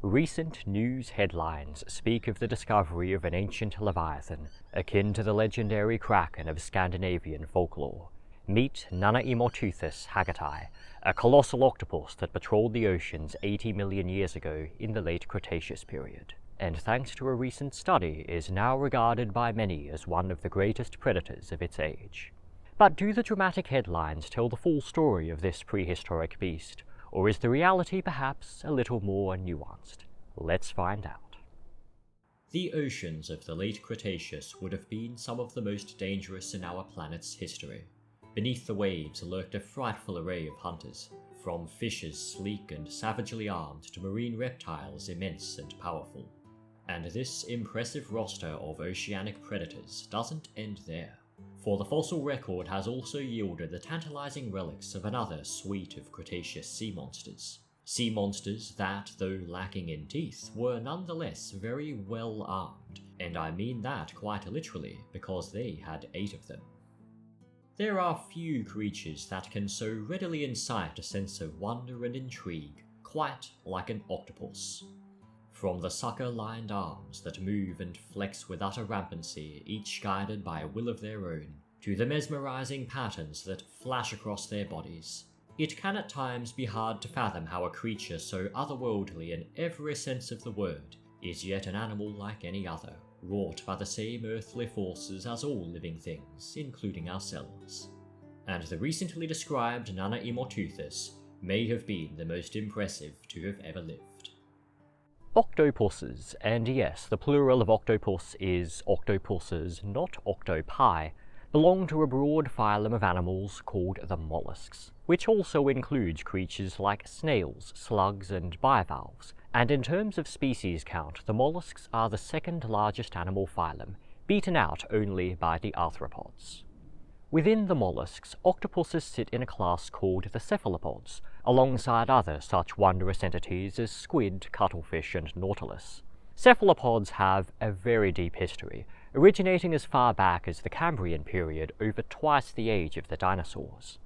Recent news headlines speak of the discovery of an ancient leviathan, akin to the legendary Kraken of Scandinavian folklore. Meet Nanaimoteuthis haggarti, a colossal octopus that patrolled the oceans 80 million years ago in the Late Cretaceous period, and thanks to a recent study is now regarded by many as one of the greatest predators of its age. But do the dramatic headlines tell the full story of this prehistoric beast, or is the reality perhaps a little more nuanced? Let's find out. The oceans of the Late Cretaceous would have been some of the most dangerous in our planet's history. Beneath the waves lurked a frightful array of hunters, from fishes sleek and savagely armed to marine reptiles immense and powerful. And this impressive roster of oceanic predators doesn't end there, for the fossil record has also yielded the tantalizing relics of another suite of Cretaceous sea monsters. Sea monsters that, though lacking in teeth, were nonetheless very well armed, and I mean that quite literally because they had 8 of them. There are few creatures that can so readily incite a sense of wonder and intrigue, quite like an octopus. From the sucker-lined arms that move and flex with utter rampancy, each guided by a will of their own, to the mesmerizing patterns that flash across their bodies, it can at times be hard to fathom how a creature so otherworldly in every sense of the word is yet an animal like any other, wrought by the same earthly forces as all living things, including ourselves. And the recently described Nanaimoteuthis may have been the most impressive to have ever lived. Octopuses, and yes, the plural of octopus is octopuses, not octopi, belong to a broad phylum of animals called the mollusks, which also includes creatures like snails, slugs, and bivalves, and in terms of species count, the mollusks are the second largest animal phylum, beaten out only by the arthropods. Within the mollusks, octopuses sit in a class called the cephalopods, alongside other such wondrous entities as squid, cuttlefish, and nautilus. Cephalopods have a very deep history, originating as far back as the Cambrian period over twice the age of the dinosaurs.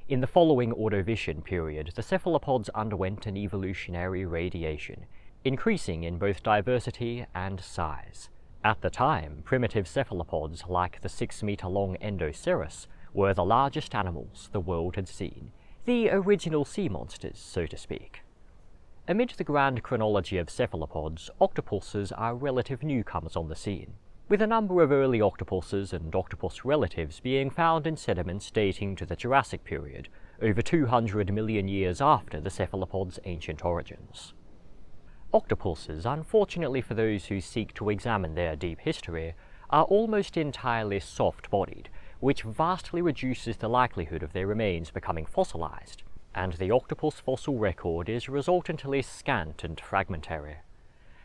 In the following Ordovician period, the cephalopods underwent an evolutionary radiation, increasing in both diversity and size. At the time, primitive cephalopods like the 6-meter-long Endocerus were the largest animals the world had seen, the original sea monsters, so to speak. Amid the grand chronology of cephalopods, octopuses are relative newcomers on the scene, with a number of early octopuses and octopus relatives being found in sediments dating to the Jurassic period, over 200 million years after the cephalopods' ancient origins. Octopuses, unfortunately for those who seek to examine their deep history, are almost entirely soft-bodied, which vastly reduces the likelihood of their remains becoming fossilized, and the octopus fossil record is resultantly scant and fragmentary.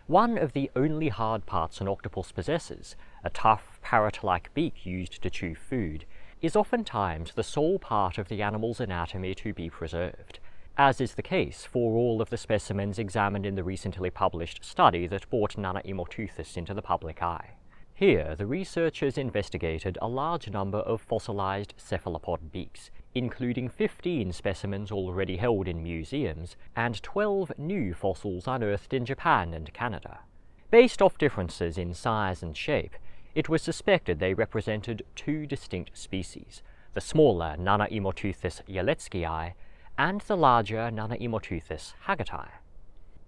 One of the only hard parts an octopus possesses, a tough, parrot-like beak used to chew food, is oftentimes the sole part of the animal's anatomy to be preserved, as is the case for all of the specimens examined in the recently published study that brought Nanaimoteuthis into the public eye. Here, the researchers investigated a large number of fossilized cephalopod beaks, including 15 specimens already held in museums and 12 new fossils unearthed in Japan and Canada. Based off differences in size and shape, it was suspected they represented 2 distinct species, the smaller Nanaimoteuthis yeletzkii and the larger Nanaimoteuthis haggarti.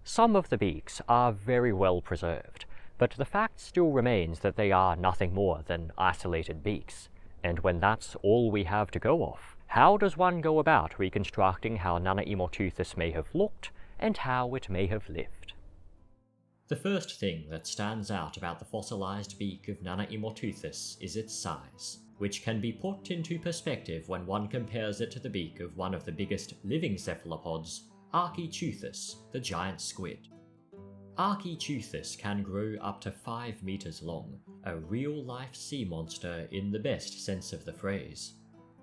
Some of the beaks are very well preserved, but the fact still remains that they are nothing more than isolated beaks. And when that's all we have to go off, how does one go about reconstructing how Nanaimoteuthis may have looked and how it may have lived? The first thing that stands out about the fossilized beak of Nanaimoteuthis is its size, which can be put into perspective when one compares it to the beak of one of the biggest living cephalopods, Octopuses, the giant squid. Octopuses can grow up to 5 meters long, a real-life sea monster in the best sense of the phrase.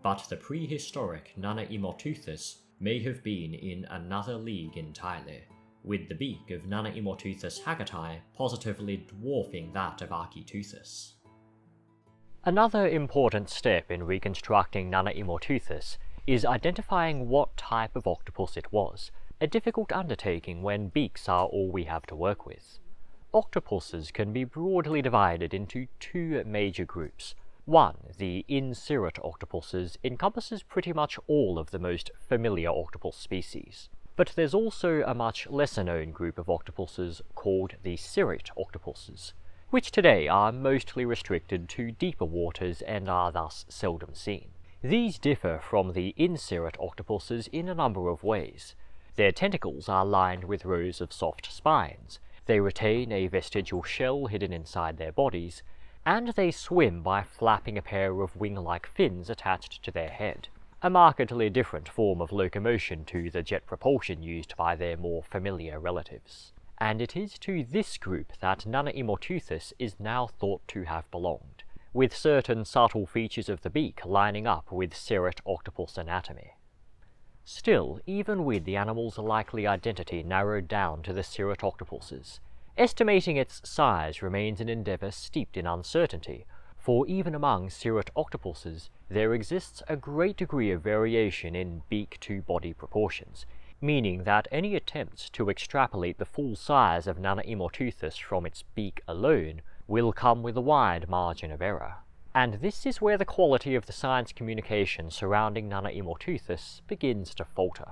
But the prehistoric Nanaimoteuthis may have been in another league entirely, with the beak of Nanaimoteuthis haggarti positively dwarfing that of Octopuses. Another important step in reconstructing Nanaimoteuthis is identifying what type of octopus it was, a difficult undertaking when beaks are all we have to work with. Octopuses can be broadly divided into two major groups. One, the incirate octopuses, encompasses pretty much all of the most familiar octopus species. But there's also a much lesser known group of octopuses called the cirate octopuses, which today are mostly restricted to deeper waters and are thus seldom seen. These differ from the incirate octopuses in a number of ways. Their tentacles are lined with rows of soft spines, they retain a vestigial shell hidden inside their bodies, and they swim by flapping a pair of wing-like fins attached to their head, a markedly different form of locomotion to the jet propulsion used by their more familiar relatives. And it is to this group that Nanaimoteuthis is now thought to have belonged, with certain subtle features of the beak lining up with cirate octopus anatomy. Still, even with the animal's likely identity narrowed down to the cirate octopuses, estimating its size remains an endeavour steeped in uncertainty, for even among cirate octopuses there exists a great degree of variation in beak-to-body proportions, meaning that any attempts to extrapolate the full size of Nanaimoteuthis from its beak alone will come with a wide margin of error. And this is where the quality of the science communication surrounding Nanaimoteuthis begins to falter.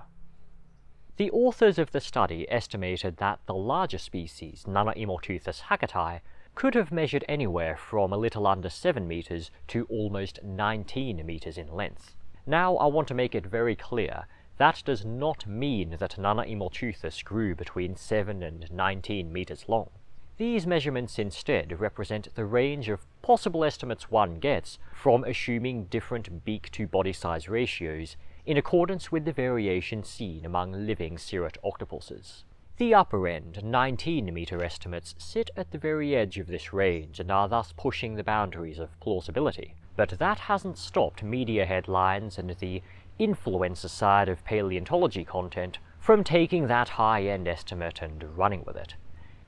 The authors of the study estimated that the larger species, Nanaimoteuthis haggarti, could have measured anywhere from a little under 7 meters to almost 19 meters in length. Now, I want to make it very clear, that does not mean that Nanaimoteuthis grew between 7 and 19 meters long. These measurements instead represent the range of possible estimates one gets from assuming different beak-to-body size ratios in accordance with the variation seen among living cirate octopuses. The upper end, 19-meter estimates sit at the very edge of this range and are thus pushing the boundaries of plausibility, but that hasn't stopped media headlines and the influencer side of paleontology content from taking that high-end estimate and running with it.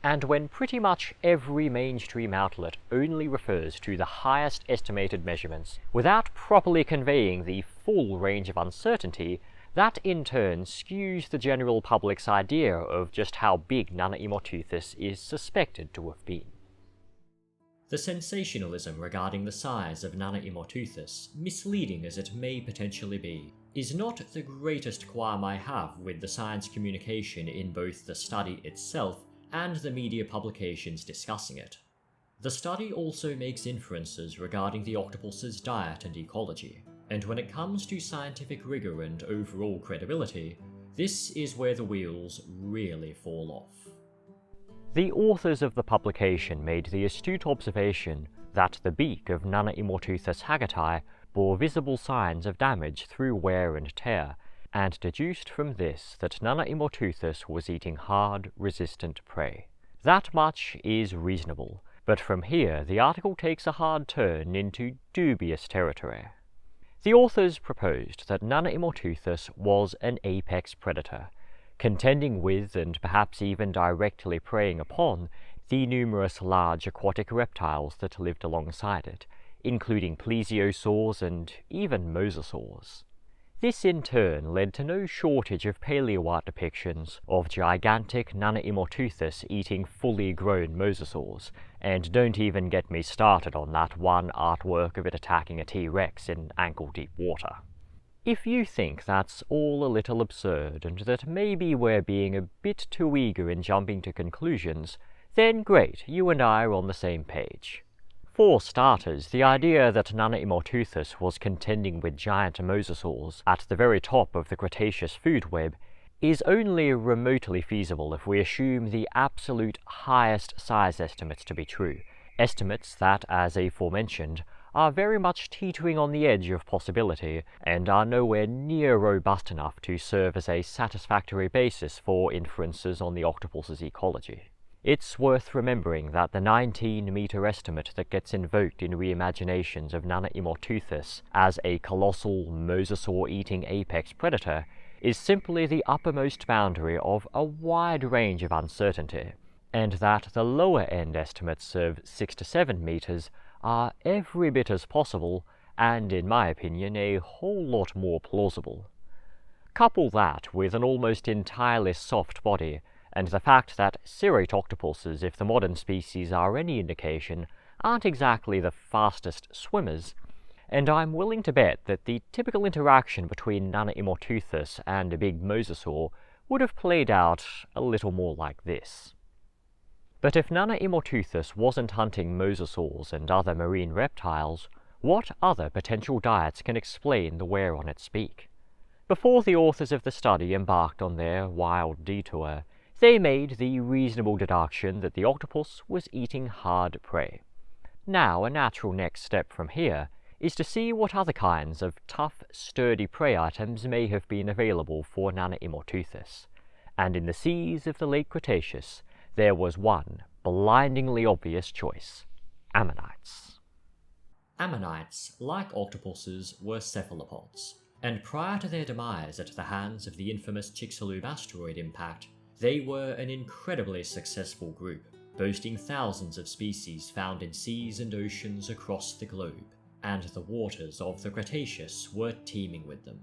And when pretty much every mainstream outlet only refers to the highest estimated measurements without properly conveying the full range of uncertainty, that in turn skews the general public's idea of just how big Nanaimoteuthis is suspected to have been. The sensationalism regarding the size of Nanaimoteuthis, misleading as it may potentially be, is not the greatest qualm I have with the science communication in both the study itself and the media publications discussing it. The study also makes inferences regarding the octopus's diet and ecology, and when it comes to scientific rigor and overall credibility, this is where the wheels really fall off. The authors of the publication made the astute observation that the beak of Nanaimoteuthis haggarti bore visible signs of damage through wear and tear, and deduced from this that Nanaimoteuthis was eating hard, resistant prey. That much is reasonable, but from here the article takes a hard turn into dubious territory. The authors proposed that Nanaimoteuthis was an apex predator, contending with and perhaps even directly preying upon the numerous large aquatic reptiles that lived alongside it, including plesiosaurs and even mosasaurs. This in turn led to no shortage of paleo-art depictions of gigantic Nanaimoteuthis eating fully grown mosasaurs, and don't even get me started on that one artwork of it attacking a T-Rex in ankle-deep water. If you think that's all a little absurd and that maybe we're being a bit too eager in jumping to conclusions, then great, you and I are on the same page. For starters, the idea that Nanaimoteuthis was contending with giant mosasaurs at the very top of the Cretaceous food web is only remotely feasible if we assume the absolute highest size estimates to be true, estimates that, as aforementioned, are very much teetering on the edge of possibility and are nowhere near robust enough to serve as a satisfactory basis for inferences on the octopus's ecology. It's worth remembering that the 19-meter estimate that gets invoked in reimaginations of Nanaimoteuthis as a colossal mosasaur-eating apex predator is simply the uppermost boundary of a wide range of uncertainty, and that the lower-end estimates of 6 to 7 meters are every bit as possible, and in my opinion a whole lot more plausible. Couple that with an almost entirely soft body, and the fact that cirrate octopuses, if the modern species are any indication, aren't exactly the fastest swimmers, and I'm willing to bet that the typical interaction between Nanaimoteuthis and a big mosasaur would have played out a little more like this. But if Nanaimoteuthis wasn't hunting mosasaurs and other marine reptiles, what other potential diets can explain the wear on its beak? Before the authors of the study embarked on their wild detour, they made the reasonable deduction that the octopus was eating hard prey. Now, a natural next step from here is to see what other kinds of tough, sturdy prey items may have been available for Nanaimoteuthis. And in the seas of the Late Cretaceous, there was one blindingly obvious choice: ammonites. Ammonites, like octopuses, were cephalopods, and prior to their demise at the hands of the infamous Chicxulub asteroid impact, they were an incredibly successful group, boasting thousands of species found in seas and oceans across the globe, and the waters of the Cretaceous were teeming with them.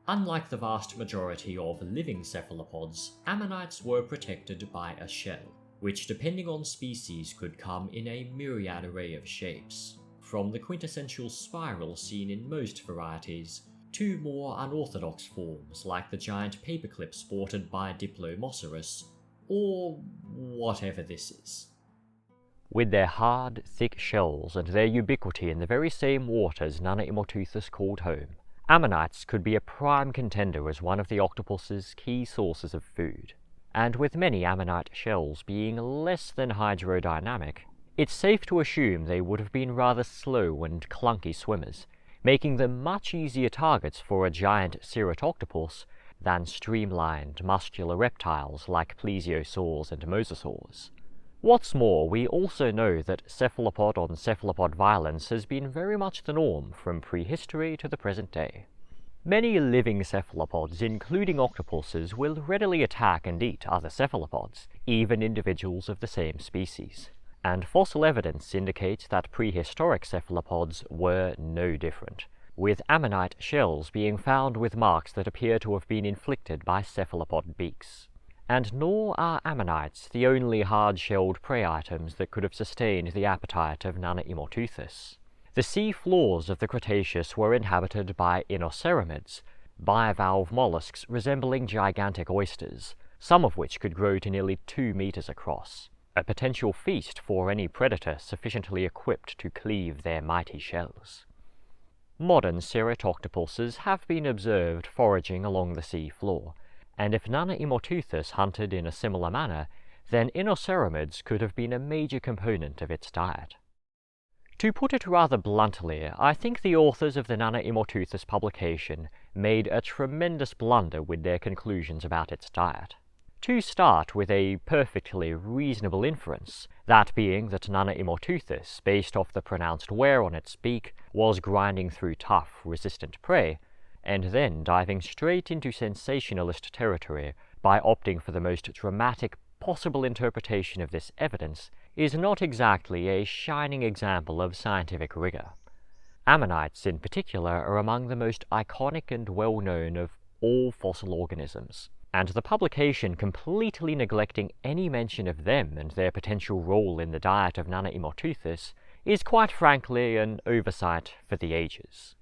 Unlike the vast majority of living cephalopods, ammonites were protected by a shell, which depending on species could come in a myriad array of shapes, from the quintessential spiral seen in most varieties, to more unorthodox forms like the giant paperclip sported by Diplomoceras, or whatever this is. With their hard, thick shells and their ubiquity in the very same waters Nanaimoteuthis called home, ammonites could be a prime contender as one of the octopus's key sources of food. And with many ammonite shells being less than hydrodynamic, it's safe to assume they would have been rather slow and clunky swimmers, making them much easier targets for a giant cirrate octopus than streamlined, muscular reptiles like plesiosaurs and mosasaurs. What's more, we also know that cephalopod-on-cephalopod violence has been very much the norm from prehistory to the present day. Many living cephalopods, including octopuses, will readily attack and eat other cephalopods, even individuals of the same species. And fossil evidence indicates that prehistoric cephalopods were no different, with ammonite shells being found with marks that appear to have been inflicted by cephalopod beaks. And nor are ammonites the only hard-shelled prey items that could have sustained the appetite of Nanaimoteuthis. The sea floors of the Cretaceous were inhabited by inoceramids, bivalve mollusks resembling gigantic oysters, some of which could grow to nearly 2 meters across, a potential feast for any predator sufficiently equipped to cleave their mighty shells. Modern cirrate octopuses have been observed foraging along the sea floor, and if Nanaimoteuthis hunted in a similar manner, then inoceramids could have been a major component of its diet. To put it rather bluntly, I think the authors of the Nanaimoteuthis publication made a tremendous blunder with their conclusions about its diet. To start with a perfectly reasonable inference, that being that Nanaimoteuthis, based off the pronounced wear on its beak, was grinding through tough, resistant prey, and then diving straight into sensationalist territory by opting for the most dramatic possible interpretation of this evidence, is not exactly a shining example of scientific rigor. Ammonites, in particular, are among the most iconic and well-known of all fossil organisms, and the publication completely neglecting any mention of them and their potential role in the diet of Nanaimoteuthis is quite frankly an oversight for the ages.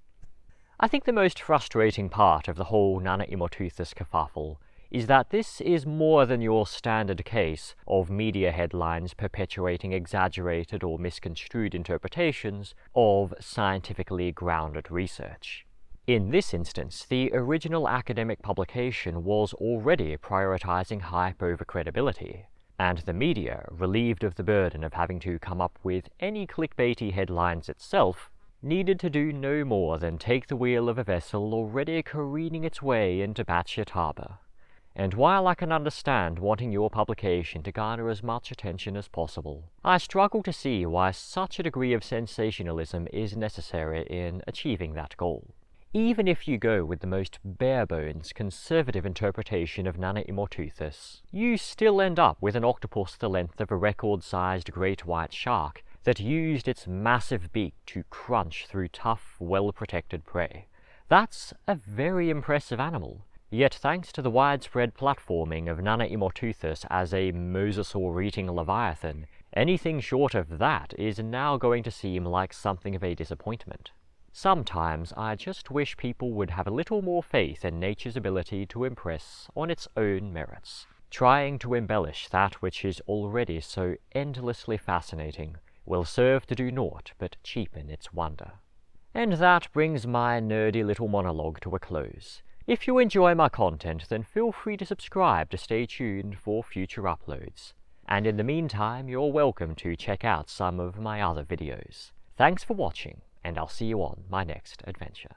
I think the most frustrating part of the whole Nanaimoteuthis kerfuffle is that this is more than your standard case of media headlines perpetuating exaggerated or misconstrued interpretations of scientifically grounded research. In this instance, the original academic publication was already prioritizing hype over credibility, and the media, relieved of the burden of having to come up with any clickbaity headlines itself, needed to do no more than take the wheel of a vessel already careening its way into batshit harbor. And while I can understand wanting your publication to garner as much attention as possible, I struggle to see why such a degree of sensationalism is necessary in achieving that goal. Even if you go with the most bare-bones conservative interpretation of Nanaimoteuthis, you still end up with an octopus the length of a record-sized great white shark that used its massive beak to crunch through tough, well-protected prey. That's a very impressive animal, Yet thanks to the widespread platforming of Nanaimoteuthis as a mosasaur-eating leviathan, anything short of that is now going to seem like something of a disappointment. Sometimes I just wish people would have a little more faith in nature's ability to impress on its own merits. Trying to embellish that which is already so endlessly fascinating will serve to do naught but cheapen its wonder. And that brings my nerdy little monologue to a close. If you enjoy my content, then feel free to subscribe to stay tuned for future uploads. And in the meantime, you're welcome to check out some of my other videos. Thanks for watching, and I'll see you on my next adventure.